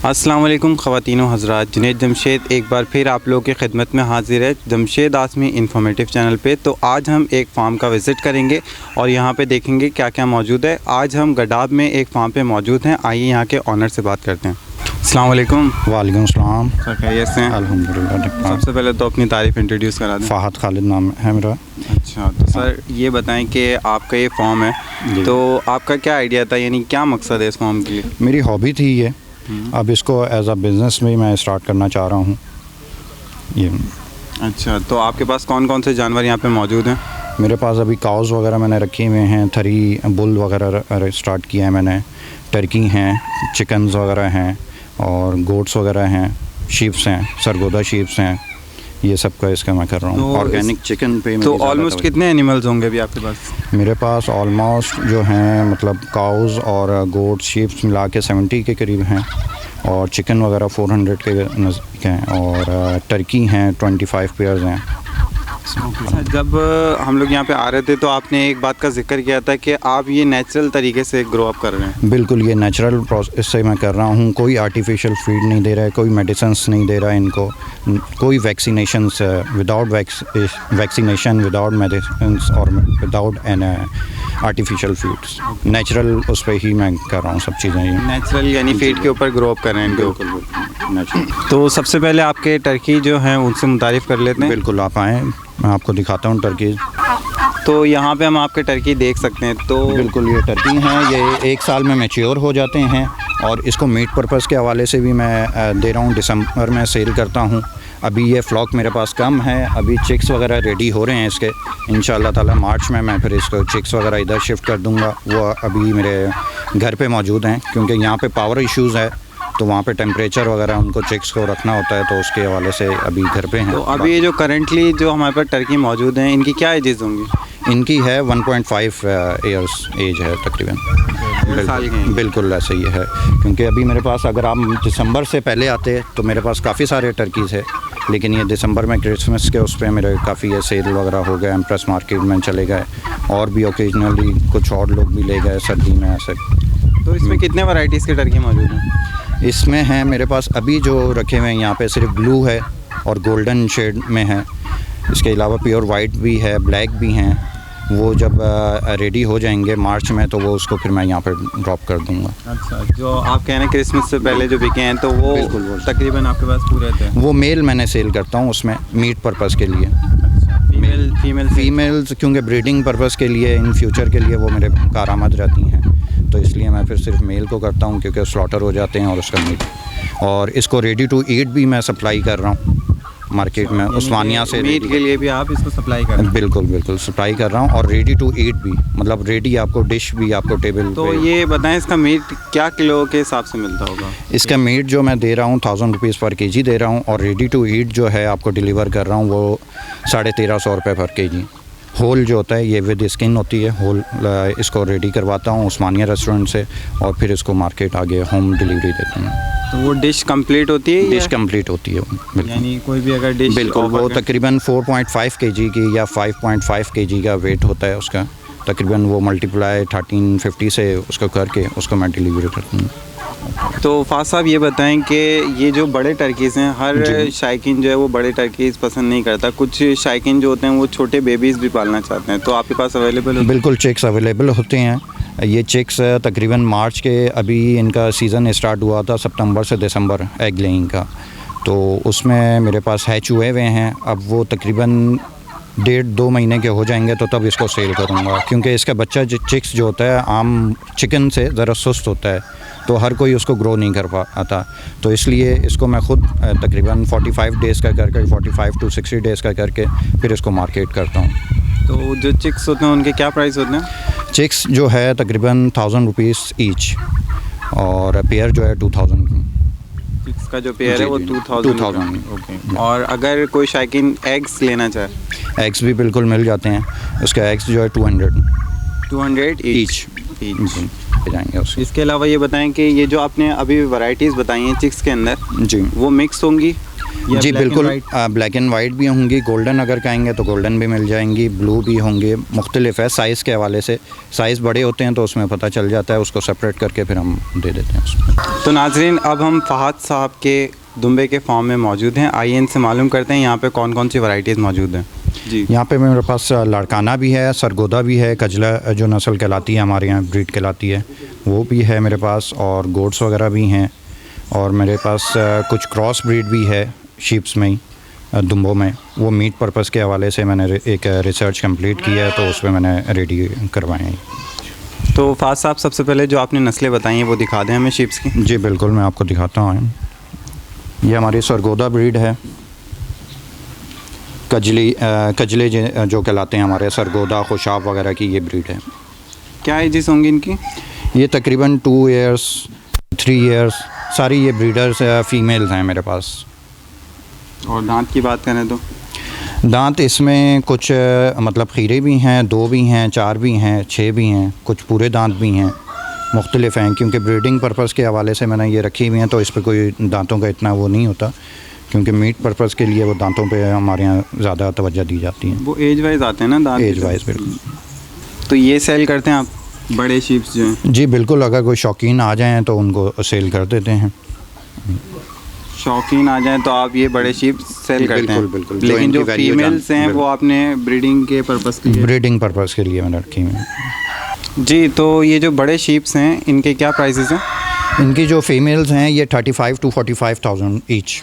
अस्सलाम वालेकुम ख़वातीन व हज़रात, जुनैद जमशेद एक बार फिर आप लोगों की खिदमत में हाजिर है जमशेद आसमी इन्फॉर्मेटिव चैनल पे। तो आज हम एक फ़ार्म का विज़िट करेंगे और यहाँ पे देखेंगे क्या क्या मौजूद है। आज हम गडाब में एक फ़ार्म पे मौजूद हैं। आइए यहाँ के ऑनर से बात करते हैं। अस्सलाम वालेकुम। वालेकुम सलाम। सर खैरियत से हैं? अल्हम्दुलिल्लाह। सबसे पहले तो अपनी तारीफ़ इंट्रोड्यूस करा दें। फ़ाहद खालिद नाम है मेरा। अच्छा, तो सर ये बताएं कि आपका ये फ़ार्म है, तो आपका क्या आइडिया था, यानी क्या मकसद है इस फ़ार्म के लिए? मेरी हॉबी थी ये, अब इसको एज अ बिज़नेस में मैं स्टार्ट करना चाह रहा हूँ ये। अच्छा, तो आपके पास कौन कौन से जानवर यहाँ पे मौजूद हैं? मेरे पास अभी काउज़ वगैरह मैंने रखे हुए हैं, थरी बुल वगैरह स्टार्ट किया है मैंने, टर्की हैं, चिकन्स वगैरह हैं और गोट्स वगैरह हैं, शीप्स हैं, सरगोदा शीप्स हैं, ये सब का इसका मैं कर रहा हूँ। तो ऑर्गेनिक चिकन पे तो ऑलमोस्ट कितने एनिमल्स होंगे अभी आपके पास? मेरे पास ऑलमोस्ट जो हैं मतलब काउज़ और गोट शीप्स मिला के 70 के करीब हैं और चिकन वगैरह 400 के नज़दीक हैं और टर्की हैं 25 पेयर्स हैं। अच्छा, जब हम लोग यहाँ पे आ रहे थे तो आपने एक बात का जिक्र किया था कि आप ये नेचुरल तरीके से ग्रो अप कर रहे हैं। बिल्कुल, ये नेचुरल प्रोसेस से मैं कर रहा हूँ, कोई आर्टिफिशियल फीड नहीं दे रहा है, कोई मेडिसिन्स नहीं दे रहा है इनको, कोई vaccinations without vaccination, without medicines और without an artificial feeds, natural उस पर ही मैं कर रहा हूँ सब चीज़ें। ये नेचुरल यानी फीड के ऊपर ग्रो अप कर रहे हैं इनको। बिल्कुल नेचुरल। तो सबसे पहले आपके टर्की जो हैं उनसे मुतारिफ़ कर लेते हैं। बिल्कुल, आप आएँ, मैं आपको दिखाता हूँ टर्की। तो यहाँ पे हम आपके टर्की देख सकते हैं। तो बिल्कुल, ये टर्की हैं, ये 1 साल में मैच्योर हो जाते हैं और इसको मीट पर्पज़ के हवाले से भी मैं दे रहा हूँ, दिसंबर में सेल करता हूँ। अभी ये फ्लॉक मेरे पास कम है, अभी चिक्स वगैरह रेडी हो रहे हैं इसके, इंशाल्लाह ताला मार्च में मैं फिर इसको चिक्स वगैरह इधर शिफ्ट कर दूँगा। वो अभी मेरे घर पे मौजूद हैं क्योंकि यहाँ पे पावर इश्यूज़ है, तो वहाँ पे टेम्परेचर वगैरह उनको चिक्स को रखना होता है, तो उसके हवाले से अभी घर पे हैं। तो अभी ये जो करंटली जो हमारे पास टर्की मौजूद हैं, इनकी क्या एजेस होंगी? इनकी है 1.5 ईयर्स एज है तकरीबन। बिल्कुल ऐसे ही है, क्योंकि अभी मेरे पास अगर आप दिसंबर से पहले आते तो मेरे पास काफ़ी सारे टर्कीज़ है, लेकिन ये दिसंबर में क्रिसमस के उस पर मेरे काफ़ी ये सेल वगैरह हो गए, एम्प्रेस मार्केट में चले गए और भी ओकेजनली कुछ और लोग भी ले गए सर्दी में ऐसे। तो इसमें कितने वैरायटीज़ के टर्की मौजूद हैं? इसमें हैं मेरे पास अभी जो रखे हुए हैं यहाँ पे सिर्फ ब्लू है और गोल्डन शेड में है, इसके अलावा प्योर वाइट भी है, ब्लैक भी हैं। वो जब रेडी हो जाएंगे मार्च में तो वो उसको फिर मैं यहाँ पर ड्रॉप कर दूँगा। अच्छा, जो आप कह रहे हैं क्रिसमस से पहले जो बिके हैं तो वो बिल्कुल तकरीबन आपके पास पूरे थे? वो मेल मैंने सेल करता हूँ उसमें मीट पर्पज़ के लिए। अच्छा, फीमेल्स क्योंकि ब्रीडिंग पर्पज़ के लिए इन फ्यूचर के लिए वो मेरे कारआमद रहती हैं, तो इसलिए मैं फिर सिर्फ मेल को करता हूँ क्योंकि स्लॉटर हो जाते हैं और उसका मीट। और इसको रेडी टू ईट भी मैं सप्लाई कर रहा हूँ मार्केट में, उस्मानिया से। मीट के लिए भी आप इसको सप्लाई कर रहे हैं? बिल्कुल सप्लाई कर रहा हूँ और रेडी टू ईट भी, मतलब रेडी आपको डिश भी आपको टेबल तो पे। ये बताएं इसका मीट क्या किलो के हिसाब से मिलता होगा? इसका मीट जो मैं दे रहा हूँ 1000 रुपीज़ पर केजी दे रहा हूँ और रेडी टू ईट जो है आपको डिलीवर कर रहा हूँ वो 1350 रुपये पर केजी। होल जो होता है ये विद स्किन होती है, होल इसको रेडी करवाता हूँ उस्मानिया रेस्टोरेंट से और फिर इसको मार्केट आगे होम डिलीवरी देते हैं। तो वो डिश कंप्लीट होती है? डिश कंप्लीट होती है, यानी कोई भी अगर डिश बिल्कुल वो तकरीबन 4.5 केजी की या 5.5 केजी का वेट होता है उसका, तकरीबन वो मल्टीप्लाई 1350 से उसको करके उसको मैं डिलीवरी करता हूँ। तो फाज साहब ये बताएं कि ये जो बड़े टर्कीज़ हैं, हर शायकीन जो है वो बड़े टर्कीज़ पसंद नहीं करता, कुछ शायकीन जो होते हैं वो छोटे बेबीज़ भी पालना चाहते हैं, तो आपके पास अवेलेबल है? बिल्कुल, चिक्स अवेलेबल होते हैं। ये चिक्स तकरीबन मार्च के अभी इनका सीज़न स्टार्ट हुआ था सितंबर से दिसंबर एग लेइंग का, तो उसमें मेरे पास हैच हुए हुए हैं। अब वो तकरीबन 1.5-2 महीने के हो जाएंगे तो तब इसको सेल करूँगा, क्योंकि इसका बच्चा चिक्स जो होता है आम चिकन से ज़रा सुस्त होता है, तो हर कोई उसको ग्रो नहीं कर पाता, तो इसलिए इसको मैं ख़ुद तकरीबन 45 डेज़ का करके 45 to 60 डेज़ का करके फिर इसको मार्केट करता हूँ। तो जो चिक्स होते हैं उनके क्या प्राइस होते हैं? चिक्स जो है तकरीबन 1000 रुपीज़ ईच और पेयर जो है 2000। चिक्स का जो पेयर है वो 2000। ओके। और अगर कोई शायकीन एग्स लेना चाहे? एग्स भी बिल्कुल मिल जाते हैं, उसका एग्स जो है 200 ईच जाएंगे उसके। इसके अलावा ये बताएं कि ये जो आपने अभी वैरायटीज़ बताई हैं चिक्स के अंदर जी, वो मिक्स होंगी? या जी black and बिल्कुल, white? ब्लैक एंड वाइट भी होंगी, गोल्डन अगर कहेंगे तो गोल्डन भी मिल जाएंगी, ब्लू भी होंगे, मुख्तलिफ है साइज़ के हवाले से। साइज़ बड़े होते हैं तो उसमें पता चल जाता है, उसको सेपरेट करके फिर हम दे देते हैं उसमें। तो नाजरीन, अब हम फ़हाद साहब के दुम्बे के फार्म में मौजूद हैं। आइए इनसे मालूम करते हैं यहाँ पे कौन कौन सी वैराइटीज़ मौजूद हैं। जी, यहाँ पे मेरे पास लाड़काना भी है, सरगोदा भी है, कजला जो नस्ल कहलाती है हमारे यहाँ ब्रीड कहलाती है वो भी है मेरे पास, और गोट्स वगैरह भी हैं, और मेरे पास कुछ क्रॉस ब्रीड भी है शीप्स में ही, दुम्बों में। वो मीट पर्पज़ के हवाले से मैंने एक रिसर्च कंप्लीट किया है, तो उसमें मैंने रेडी करवाए हैं। तो फ़हाद साहब, सबसे पहले जो आपने नस्लें बताई हैं वो दिखा दें हमें शीप्स की। जी बिल्कुल, मैं आपको दिखाता हूँ। ये हमारी सरगोदा ब्रीड है, कजले जो कहलाते हैं हमारे, सरगोदा खुशाब वगैरह की ये ब्रीड है। क्या एजेस होंगी इनकी? ये तकरीबन 2 ईयर्स 3 ईयर्स सारी ये ब्रीडर्स फ़ीमेल्स हैं मेरे पास। और दांत की बात करें तो? दांत इसमें कुछ मतलब खीरे भी हैं, 2 भी हैं, 4 भी हैं, 6 भी हैं, कुछ पूरे दांत भी हैं, मुख्तलिफ हैं। क्योंकि ब्रीडिंग पर्पज़ के हवाले से मैंने ये रखी हुई हैं, तो इस पर कोई दांतों का इतना वो नहीं होता, क्योंकि मीट पर्पज़ के लिए वो दांतों पे हमारे यहाँ ज़्यादा तवज्जो दी जाती है। वो एज वाइज आते हैं ना दांत? एज वाइज बिल्कुल। तो ये सेल करते हैं आप, बड़े शीप्स जो हैं? जी बिल्कुल, अगर कोई शौकीन आ जाएँ तो उनको सेल कर देते हैं। शौकीन आ जाएं तो आप ये बड़े शीप सेल करते हैं? बिल्कुल। लेकिन जो इनकी value फीमेल्स हैं वो आपने ब्रीडिंग के पर्पज़ के लिए? ब्रीडिंग पर्पज़ के लिए मैंने रखी हुई हैं। जी, तो ये जो बड़े शीप्स हैं इनके क्या प्राइसेस हैं? इनकी जो फीमेल्स हैं ये 35 to 45,000 ईच।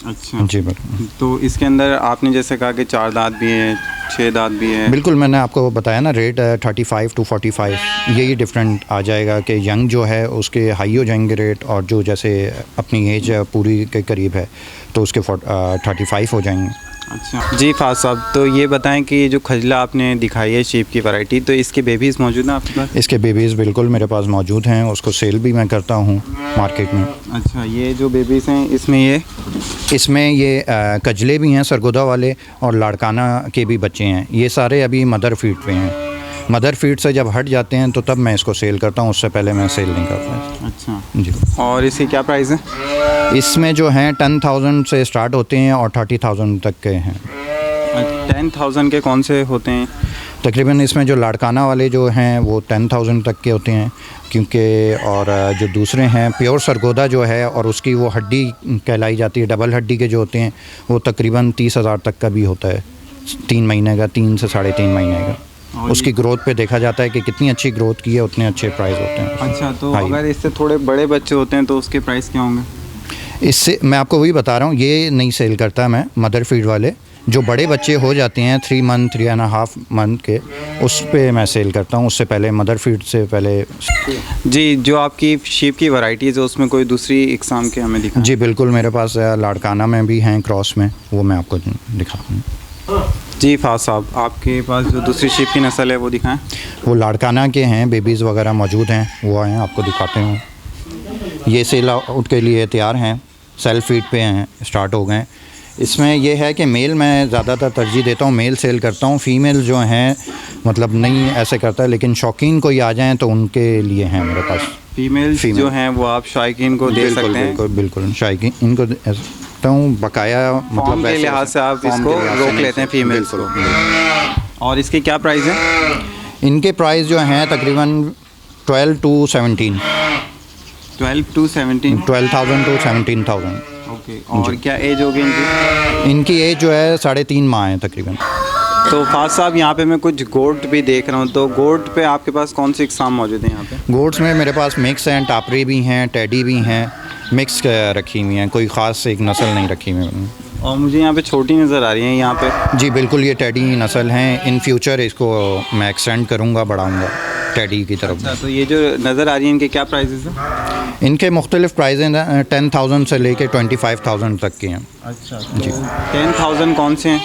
अच्छा जी बिल्कुल। तो इसके अंदर आपने जैसे कहा कि 4 दांत भी हैं, 6 दांत भी हैं। बिल्कुल, मैंने आपको बताया ना रेट 35 to 45, यही डिफरेंट आ जाएगा कि यंग जो है उसके हाई हो जाएंगे रेट, और जो जैसे अपनी एज पूरी के करीब है तो उसके 35 हो जाएंगे। अच्छा जी फ़हाद साहब, तो ये बताएं कि ये जो खजला आपने दिखाई है शीप की वैरायटी, तो इसके बेबीज़ मौजूद हैं आपके पास? इसके बेबीज़ बिल्कुल मेरे पास मौजूद हैं, उसको सेल भी मैं करता हूँ मार्केट में। अच्छा, ये जो बेबीज़ हैं इसमें ये कजले भी हैं सरगोदा वाले, और लाड़काना के भी बच्चे हैं। ये सारे अभी मदर फीड पे हैं। मदर फीड से जब हट जाते हैं तो तब मैं इसको सेल करता हूँ, उससे पहले मैं सेल नहीं करता। अच्छा जी। और इसकी क्या प्राइस है? इसमें जो हैं 10,000 से स्टार्ट होते हैं और 30,000 तक के हैं। 10,000 के कौन से होते हैं? तकरीबन इसमें जो लाड़काना वाले जो हैं वो 10,000 तक के होते हैं, क्योंकि और जो दूसरे हैं प्योर सरगोदा जो है, और उसकी वो हड्डी कहलाई जाती है, डबल हड्डी के जो होते हैं वो तकरीबन 30,000 तक का भी होता है, 3 महीने का, 3 से 3.5 महीने का। उसकी ग्रोथ पे देखा जाता है कि कितनी अच्छी ग्रोथ की है, उतने अच्छे प्राइस होते हैं। अच्छा, तो हाँ। अगर इससे थोड़े बड़े बच्चे होते हैं तो उसके प्राइस क्या होंगे? इससे मैं आपको वही बता रहा हूँ, ये नहीं सेल करता मैं मदर फीड वाले। जो बड़े बच्चे हो जाते हैं 3 मंथ 3.5 मंथ के, उस पे मैं सेल करता हूँ, उससे पहले मदर फीड से पहले। जी, जो आपकी शीप की वैराइटीज़ है उसमें कोई दूसरी इकसाम के हमें दिखाएं? जी बिल्कुल, मेरे पास लाड़काना में भी हैं, क्रॉस में, वो मैं आपको दिखाता हूँ। जी फ़हाद साहब, आपके पास जो दूसरी शीप की नस्ल है वो दिखाएं। वो लाड़काना के हैं, बेबीज़ वगैरह मौजूद हैं, वो आए आपको दिखाते हैं। ये सेल आउट के लिए तैयार हैं, सेल्फ फीड पे हैं, स्टार्ट हो गए। इसमें यह है कि मेल मैं ज़्यादातर तरजीह देता हूँ, मेल सेल करता हूँ। फ़ीमेल जो हैं मतलब नहीं ऐसे करता, लेकिन शौकीन कोई आ जाएँ तो उनके लिए हैं मेरे पास। फीमेल जो हैं वो आप शायकीन को दे सकते हैं? बिल्कुल शायकीन इनको देता हूँ, बकाया मतलब के लिहाज से आप इसको रोक लेते हैं फीमेल्स को। और इसकी क्या प्राइस है? इनके प्राइस जो हैं तकरीबन 12 to 17। 12 to 17? 12,000 to 17,000। ओके। और क्या एज होगी इनकी? इनकी एज जो है 3.5 माह है तकरीबन। तो फ़हाद साहब, यहाँ पे मैं कुछ गोट भी देख रहा हूँ, तो गोट पे आपके पास कौन सी इकसाम मौजूद है यहाँ पे? गोट्स में मेरे पास मिक्स हैं, टापरी भी हैं, टेडी भी हैं, मिक्स रखी हुई हैं, कोई ख़ास एक नस्ल नहीं रखी हुई है। और मुझे यहाँ पे छोटी नज़र आ रही हैं यहाँ पे। जी बिल्कुल, ये टेडी नस्ल हैं। इन फ्यूचर इसको मैं एक्सटेंड करूँगा, बढ़ाऊँगा टेडी की तरफ। अच्छा, तो ये जो नज़र आ रही है इनके क्या प्राइसेस हैं? इनके मुख्तलिफ प्राइस हैं, 10,000 से लेके 25,000 तक के हैं। अच्छा जी। 10,000 कौन से हैं?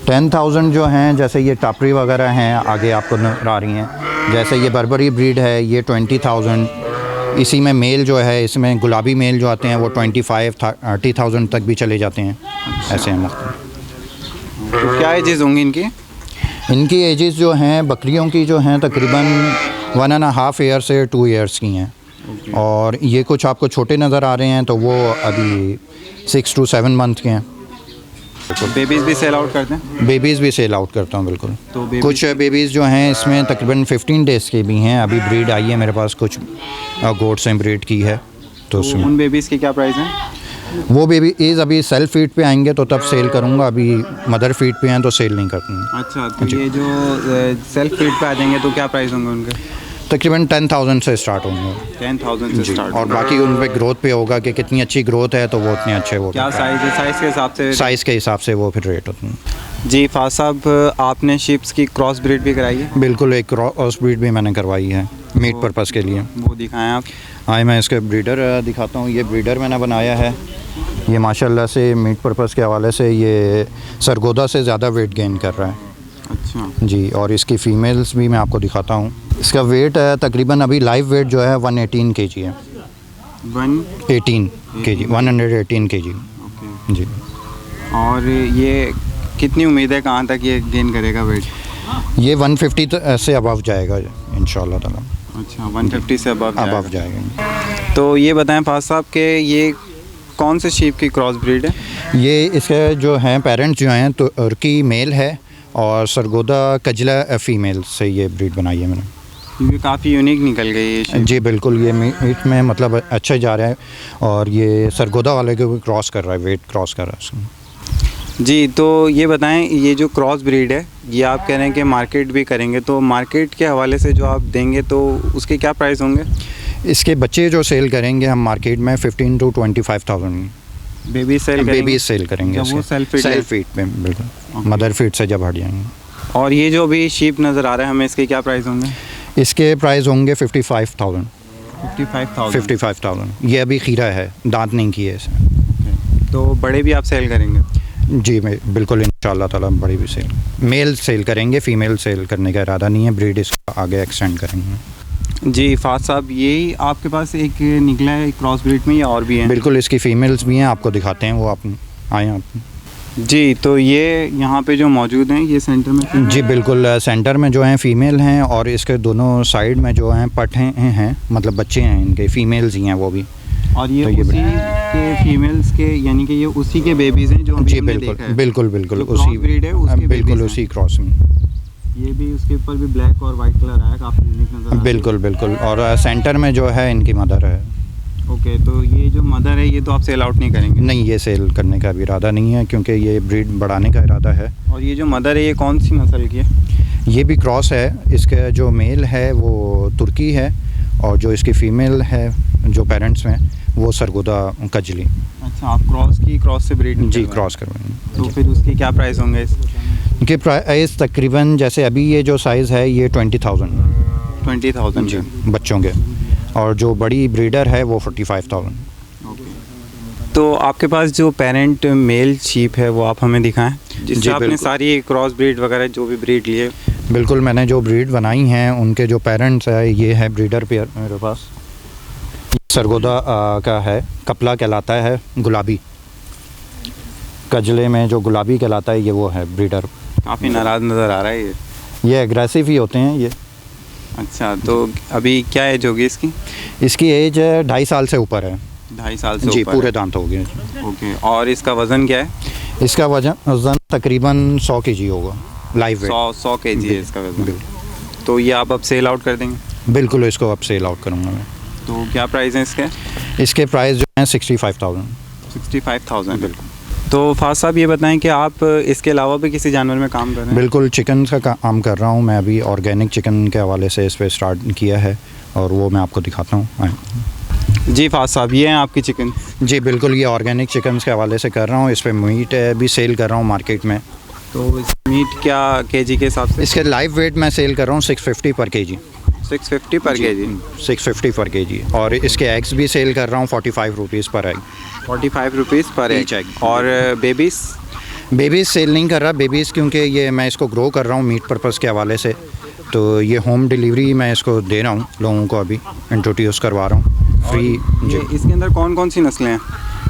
10,000 जो हैं, जैसे ये टापरी वगैरह हैं, आगे आपको नजर आ रही हैं। जैसे ये बर्बरी ब्रीड है, ये 20,000। इसी में मेल जो है, इसमें गुलाबी मेल जो आते हैं वो 25-30,000 तक भी चले जाते हैं। अच्छा। ऐसे हैं मुख्तलिफ। तो क्या एजेस होंगी इनकी? इनकी एजेस जो हैं बकरियों की जो हैं तकरीबन 1.5 ईयर से 2 ईयर्स की हैं। और ये कुछ आपको छोटे नज़र आ रहे हैं तो वो अभी 6 to 7 मंथ के हैं। तो बेबीज़ भी सेल आउट करते हैं? बेबीज़ भी सेल आउट करता हूँ बिल्कुल। तो कुछ बेबीज़ जो हैं इसमें तकरीबन 15 डेज़ के भी हैं। अभी ब्रीड आई है मेरे पास, कुछ गोट से ब्रीड की है। तो उसमें उन बेबीज़ के क्या प्राइस हैं? वो बेबी एज अभी सेल्फ फीड पे आएंगे तो तब सेल करूँगा, अभी मदर फीड पे हैं तो सेल नहीं करती। अच्छा, तो ये जो सेल्फ फीड पे आ जाएंगे तो क्या प्राइस होंगे उनके? तकरीबन 10,000 से स्टार्ट होंगे। 10,000 से स्टार्ट। और बाकी उन पे ग्रोथ पे होगा कि कितनी अच्छी ग्रोथ है तो वो उतने अच्छे वो क्या साइज़ है? साइज़ के हिसाब से? साइज़ के हिसाब से वो फिर रेट होते हैं। जी फाज साहब, आपने शिप्स की क्रॉस ब्रीड भी कराई है? बिल्कुल, एक क्रॉस ब्रीड भी मैंने करवाई है मीट पर्पज़ के लिए। वो दिखाएं आप। हाँ, मैं इसके ब्रीडर दिखाता हूँ। ये ब्रीडर मैंने बनाया है। ये माशाल्लाह से मीट पर्पज़ के हवाले से ये सरगोदा से ज़्यादा वेट गेन कर रहा है। अच्छा जी, और इसकी फ़ीमेल्स भी मैं आपको दिखाता हूँ। इसका वेट तकरीबन अभी लाइव वेट जो है 118 kg है। 118 kg, 118 kg। ओके जी। और ये कितनी उम्मीद है कहाँ तक ये गेन करेगा वेट? ये 150 से अबव जाएगा इंशाल्लाह ताला। अच्छा, 150 से अबव जाएगा। तो ये बताएं फाज साहब के ये कौन से शीप की क्रॉस ब्रीड है? ये इसके जो हैं पेरेंट्स जो हैं तो तुर्की मेल है और सरगोदा कजला फ़ीमेल से ये ब्रीड बनाई है मैंने। क्योंकि काफ़ी यूनिक निकल गई ये sheep। जी बिल्कुल, ये मीट में मतलब अच्छा जा रहा है और ये सरगोदा वाले को भी क्रॉस कर रहा है, वेट क्रॉस कर रहा है उसमें। जी, तो ये बताएं ये जो क्रॉस ब्रीड है ये आप कह रहे हैं कि मार्केट भी करेंगे, तो मार्केट के हवाले से जो आप देंगे तो उसके क्या प्राइस होंगे? इसके बच्चे जो सेल करेंगे हम मार्केट में 15 to 25,000 बेबी सेल करेंगे? बेबी सेल करेंगे। जब वो सेल्फ फीड पे बिल्कुल, मदर फीड से जब हट जाएंगे। और ये जो अभी शीप नज़र आ रहा है हमें, इसके क्या प्राइस होंगे? इसके प्राइस होंगे 55,000। 55,000। ये अभी खीरा है, दांत नहीं किए इसे। तो बड़े भी आप सेल करेंगे? जी मैं बिल्कुल इंशाल्लाह ताला बड़ी भी सेल, मेल सेल करेंगे, फ़ीमेल सेल करने का इरादा नहीं है। ब्रीड इसका आगे एक्सटेंड करेंगे। जी फाज साहब, यही आपके पास एक निकला है क्रॉस ब्रीड में या और भी हैं? बिल्कुल, इसकी फ़ीमेल्स भी हैं, आपको दिखाते हैं, वो आप आएँ आप। जी, तो ये यहाँ पे जो मौजूद हैं ये सेंटर में? जी बिल्कुल, सेंटर में जो हैं फ़ीमेल हैं और इसके दोनों साइड में जो हैं पट हैं मतलब बच्चे हैं इनके, फ़ीमेल्स ही हैं वो भी। और ये तो उसी के फीमेल्स के, यानी कि ये उसी के बेबीज़ हैं जो अभी जी हमने बिल्कुल देखा है? बिल्कुल बिल्कुल जो उसी क्रॉस ब्रीड है उसके बिल्कुल babies उसी हैं। क्रॉस में। ये भी उसके ऊपर भी ब्लैक और वाइट कलर आया, काफ़ी यूनिक नज़र आ रहा है। बिल्कुल बिल्कुल, और सेंटर में जो है इनकी मदर है। ओके, तो ये जो मदर है ये तो आप सेल आउट नहीं करेंगे? नहीं, ये सेल करने का भी इरादा नहीं है क्योंकि ये ब्रीड बढ़ाने का इरादा है। और ये जो मदर है ये कौन सी नस्ल की है? ये भी क्रॉस है। इसका जो मेल है वो तुर्की है और जो इसकी फ़ीमेल है जो पेरेंट्स हैं वो सरगोदा कजली। अच्छा, आप क्रॉस से ब्रीड? जी क्रॉस करवाएंगे। तो फिर उसके क्या प्राइस होंगे? इनके प्राइस तकरीबन जैसे अभी ये जो साइज़ है ये 20,000 20,000 जी बच्चों के, और जो बड़ी ब्रीडर है वो 45,000। तो आपके पास जो पेरेंट मेल शीप है वो आप हमें दिखाएं, जिससे जी, आपने बिल्कुल। सारी क्रॉस ब्रीड वगैरह जो भी ब्रीड लिए? बिल्कुल, मैंने जो ब्रीड बनाई हैं उनके जो पेरेंट्स है ये है ब्रीडर पेयर मेरे पास। सरगोदा का है, कपला कहलाता है, गुलाबी कजले में जो गुलाबी कहलाता है ये वो है ब्रीडर। काफ़ी नाराज़ नज़र आ रहा है ये। एग्रेसिव ही होते हैं ये। अच्छा, तो अभी क्या एज होगी इसकी? इसकी एज 2.5 साल से ऊपर है। 2.5 साल से जी, ऊपर पूरे है। दांत हो गए। ओके, और इसका वज़न क्या है? इसका वजन तकरीबन 100 kg होगा लाइव वेट। 100 kg है इसका वज़न। तो ये आप अब सेल आउट कर देंगे? बिल्कुल, इसको अब सेल आउट करूँगा मैं। तो क्या प्राइस है इसके? इसके प्राइस जो हैं 65,000। 65,000। बिल्कुल। तो फाज साहब ये बताएं कि आप इसके अलावा भी किसी जानवर में काम कर रहे हैं? बिल्कुल, चिकन का काम कर रहा हूँ मैं अभी। ऑर्गेनिक चिकन के हवाले से इस पर स्टार्ट किया है और वो मैं आपको दिखाता हूँ। जी फाज साहब, ये हैं आपकी चिकन? जी बिल्कुल, ये ऑर्गेनिक चिकन के हवाले से कर रहा हूँ। इस पर मीट भी सेल कर रहा हूँ मार्केट में। तो इस मीट क्या केजी के हिसाब से? इसके लाइव वेट मैं सेल कर रहा हूँ 650 पर kg। 650 पर केजी? 650 पर kg। और इसके एग्स भी सेल कर रहा हूँ 45 रुपीज़ पर एग। 45 रुपीज़ पर Each एग। egg। और बेबीज़? बेबीज़ सेल नहीं कर रहा बेबीज़, क्योंकि ये मैं इसको ग्रो कर रहा हूँ मीट पर्पज़ के हवाले से। तो ये होम डिलीवरी मैं इसको दे रहा हूँ लोगों को, अभी इंट्रोड्यूस करवा रहा हूँ फ्री। ये इसके अंदर कौन कौन सी नस्लें हैं?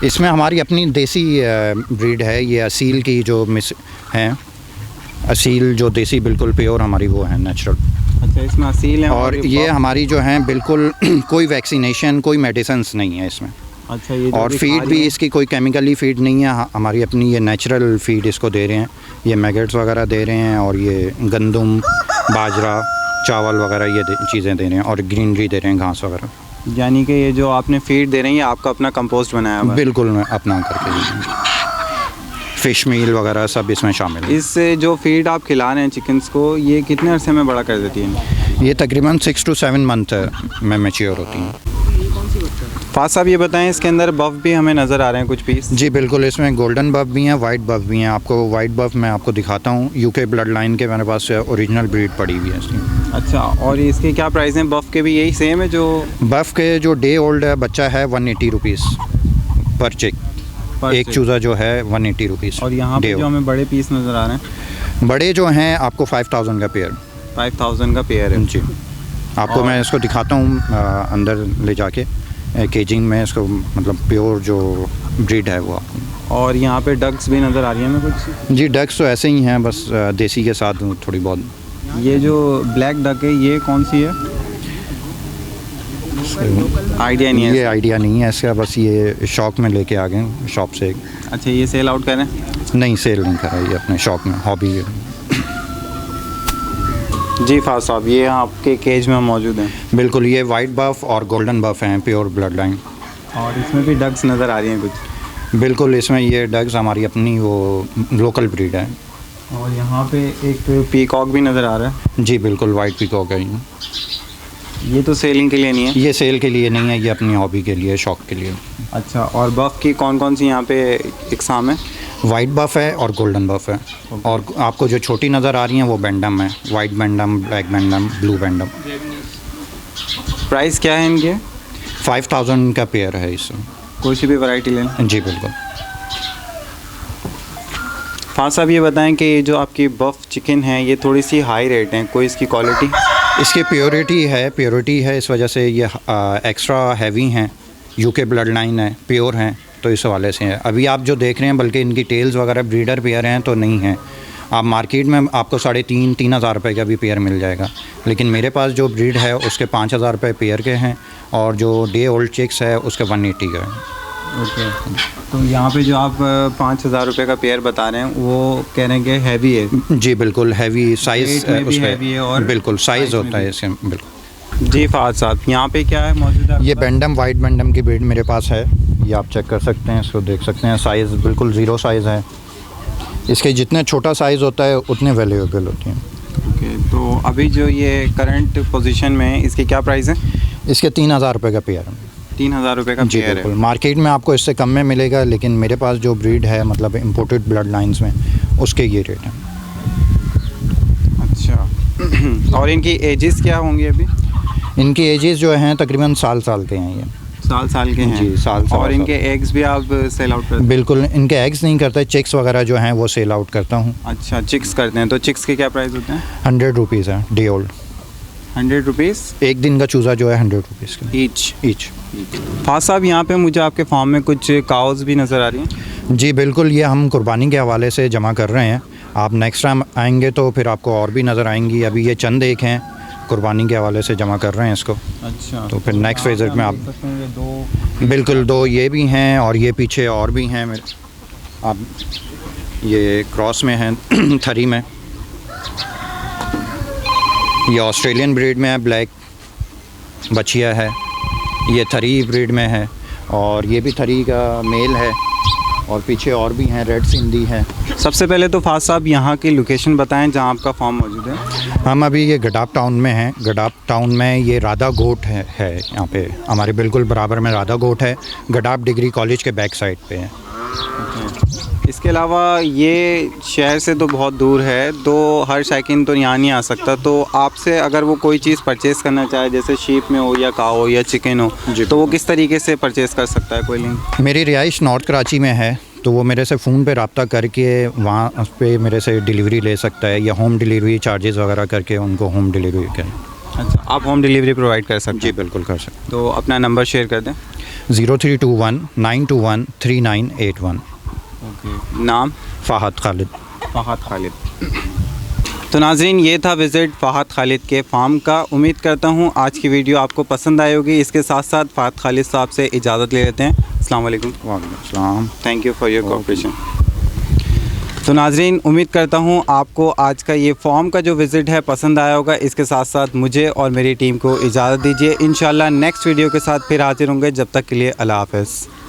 इसमें हमारी अपनी देसी ब्रीड है। ये असील की जो मिस हैं, असील जो देसी बिल्कुल प्योर हमारी वो है नेचुरल। अच्छा, इसमें असील है और ये हमारी जो हैं बिल्कुल कोई वैक्सीनेशन कोई मेडिसिन्स नहीं है इसमें। अच्छा, ये जो और भी फीड खा भी रही है, इसकी कोई केमिकली फीड नहीं है, हमारी अपनी ये नेचुरल फीड इसको दे रहे हैं। ये मैगेट्स वगैरह दे रहे हैं और ये गंदम, बाजरा, चावल वगैरह ये चीज़ें दे रहे हैं और ग्रीनरी दे रहे हैं, घास वगैरह। यानी कि ये जो आपने फीड दे रही है आपका अपना कंपोस्ट बनाया हुआ है? बिल्कुल मैं अपना करके फ़िश मील वगैरह सब इसमें शामिल है। इससे जो फीड आप खिला रहे हैं चिकन्स को, ये कितने अरसे में बड़ा कर देती है? ये तकरीबन 6 to 7 मंथ में मैच्योर होती हैं। फाज साहब, ये बताएं, इसके अंदर बफ भी हमें नज़र आ रहे हैं कुछ पीस? जी बिल्कुल, इसमें गोल्डन बफ भी हैं, वाइट बफ भी हैं। आपको वाइट बफ मैं आपको दिखाता हूँ। यूके ब्लड लाइन के मेरे पास ओरिजिनल ब्रीड पड़ी हुई है इसकी। अच्छा, और इसके क्या प्राइस हैं? बफ के भी यही सेम है जो? बफ के जो डे ओल्ड है बच्चा है 180 रुपीज़ पर चिक। एक चूज़ा जो है 180 रुपीज़। और यहाँ पे जो हमें बड़े पीस नज़र आ रहे हैं? बड़े जो हैं आपको 5000 का पेयर। 5000 का पेयर है जी। आपको मैं इसको दिखाता हूँ अंदर ले जाके केजिंग में इसको, मतलब प्योर जो ब्रीड है वो आपको। और यहाँ पे डक्स भी नज़र आ रही है हमें कुछ? जी, डक्स तो ऐसे ही हैं, बस देसी के साथ थोड़ी बहुत। ये जो ब्लैक डक है ये कौन सी है? आइडिया नहीं है। ये आइडिया नहीं है इसका, बस ये शौक में लेके आ गए शॉप से। अच्छा, ये सेल आउट करें? नहीं, सेल नहीं करा, ये अपने शौक में हॉबी है। जी फाज साहब, ये आपके केज में मौजूद हैं? बिल्कुल, ये वाइट बफ और गोल्डन बफ हैं, प्योर ब्लड लाइन। और इसमें भी डक्स नज़र आ रही हैं कुछ? बिल्कुल, इसमें ये डग्स हमारी अपनी वो लोकल ब्रीड है। और यहाँ पे एक पीकॉक भी नज़र आ रहा है? जी बिल्कुल, वाइट पीकॉक है ये तो सेलिंग के लिए नहीं है? ये सेल के लिए नहीं है, ये अपनी हॉबी के लिए, शौक के लिए। अच्छा, और बफ़ की कौन कौन सी यहाँ पे इकसाम है? वाइट बफ है और गोल्डन बफ है। और आपको जो छोटी नज़र आ रही हैं वो बैंडम है, white bantam, black bantam, blue bantam. Price क्या है इनके? 5000 का पेयर है इसमें। कोई सी भी वैरायटी लें? जी बिल्कुल। हाँ साहब, ये बताएं कि ये जो आपकी बफ़ चिकन है ये थोड़ी सी हाई रेट है, कोई इसकी क्वालिटी? इसकी प्योरिटी है, इस वजह से ये एक्स्ट्रा हैवी हैं, यूके ब्लड लाइन है, प्योर हैं, तो इस हवाले से है। अभी आप जो देख रहे हैं, बल्कि इनकी टेल्स वगैरह ब्रीडर पेयर हैं तो नहीं हैं। आप मार्केट में आपको 3,500-3 हज़ार रुपये का भी पेयर मिल जाएगा, लेकिन मेरे पास जो ब्रीड है उसके 5,000 रुपये पेयर के हैं, और जो डे ओल्ड चिक्स है उसके 180 का है। ओके, तो यहाँ पे जो आप 5,000 रुपये का पेयर बता रहे हैं वो कह रहे हैं कि हैवी है? जी बिल्कुल, हैवी साइज़ उसका हैवी है और बिल्कुल साइज़ होता है इसके, बिल्कुल। जी फाज साहब, यहाँ पे क्या है मौजूद है? ये बैंडम, वाइट बैंडम की ब्रीड मेरे पास है, ये आप चेक कर सकते हैं, इसको देख सकते हैं। साइज़ बिल्कुल ज़ीरो साइज़ है। इसके जितने छोटा साइज़ होता है उतने वैल्यूएबल होती हैं। ओके, तो अभी जो ये करंट पोजीशन में है इसकी क्या प्राइस है? इसके 3,000 रुपये का पेयर है। 3,000 रुपये का जी पेयर बिल्कुल। है। मार्केट में आपको इससे कम में मिलेगा, लेकिन मेरे पास जो ब्रीड है, मतलब इम्पोर्टेड ब्लड लाइंस में, उसके ये रेट है। अच्छा, और इनकी एजेस क्या होंगी अभी? इनकी एजेस जो हैं तकरीबन साल के हैं ये। साल के हैं? जी, साल। और इनके एग्स भी आप सेल आउट करते हैं? बिल्कुल, इनके एग्स नहीं करते, चिक्स वगैरह जो हैं वो सेल आउट करता हूँ। अच्छा, चिक्स करते हैं, तो चिक्स के क्या प्राइस होते हैं? 100 रुपीज़ है डे ओल्ड। 100 रुपीज़? एक दिन का चूज़ा जो है 100 रुपीज़ का ईच। फाज साहब, यहाँ पे मुझे आपके फार्म में कुछ काउज भी नज़र आ रही हैं? जी बिल्कुल, ये हम कुर्बानी के हवाले से जमा कर रहे हैं। आप नेक्स्ट टाइम आएंगे तो फिर आपको और भी नज़र आएंगी। अभी ये चंद एक हैं, कुर्बानी के हवाले से जमा कर रहे हैं इसको। अच्छा, तो फिर नेक्स्ट फेज़ में आप दो बिल्कुल 2 ये भी हैं और ये पीछे और भी हैं मेरे। आप ये क्रॉस में हैं थरी में, ये ऑस्ट्रेलियन ब्रीड में है, ब्लैक बछिया है। ये थरी ब्रीड में है और ये भी थरी का मेल है, और पीछे और भी हैं, रेड सिंधी है। सबसे पहले तो फाज साहब यहाँ की लोकेशन बताएं जहाँ आपका फार्म मौजूद है। हम अभी ये गडाप टाउन में हैं। गडाप टाउन में ये राधा गोट है यहाँ पे, हमारे बिल्कुल बराबर में राधा गोट है। गडाप डिग्री कॉलेज के बैक साइड पे है। इसके अलावा ये शहर से तो बहुत दूर है, तो हर शौकीन तो यहाँ नहीं आ सकता, तो आपसे अगर वो कोई चीज़ परचेज़ करना चाहे, जैसे शीप में हो या काऊ हो या चिकन हो, तो वो किस तरीके से परचेज़ कर सकता है? कोई लिंक? मेरी रिहाइश नॉर्थ कराची में है, तो वो मेरे से फ़ोन पे रब्ता करके वहाँ पे मेरे से डिलीवरी ले सकता है, या होम डिलीवरी चार्जेस वगैरह करके उनको होम डिलीवरी करें। अच्छा, आप होम डिलीवरी प्रोवाइड कर सकते हैं? जी बिल्कुल कर सकते। तो अपना नंबर शेयर कर दें। 0321 921 3981। ओके, नाम? फ़ाहद खालिद। फ़ाहद खालिद। तो नाज़रीन, ये था विज़िट फ़ाहद खालिद के फार्म का। उम्मीद करता हूँ आज की वीडियो आपको पसंद आई होगी। इसके साथ साथ फ़ाहद खालिद साहब से इजाज़त ले लेते हैं। अस्सलाम वालेकुम। वालेकुम अस्सलाम। Thank you for your cooperation. तो नाज़रीन, उम्मीद करता हूँ आपको आज का ये फार्म का जो विज़िट है पसंद आया होगा। इसके साथ साथ मुझे और मेरी टीम को इजाज़त दीजिए। इंशाल्लाह नेक्स्ट वीडियो के साथ फिर हाजिर होंगे। जब तक के लिए अल्लाह हाफ़िज़।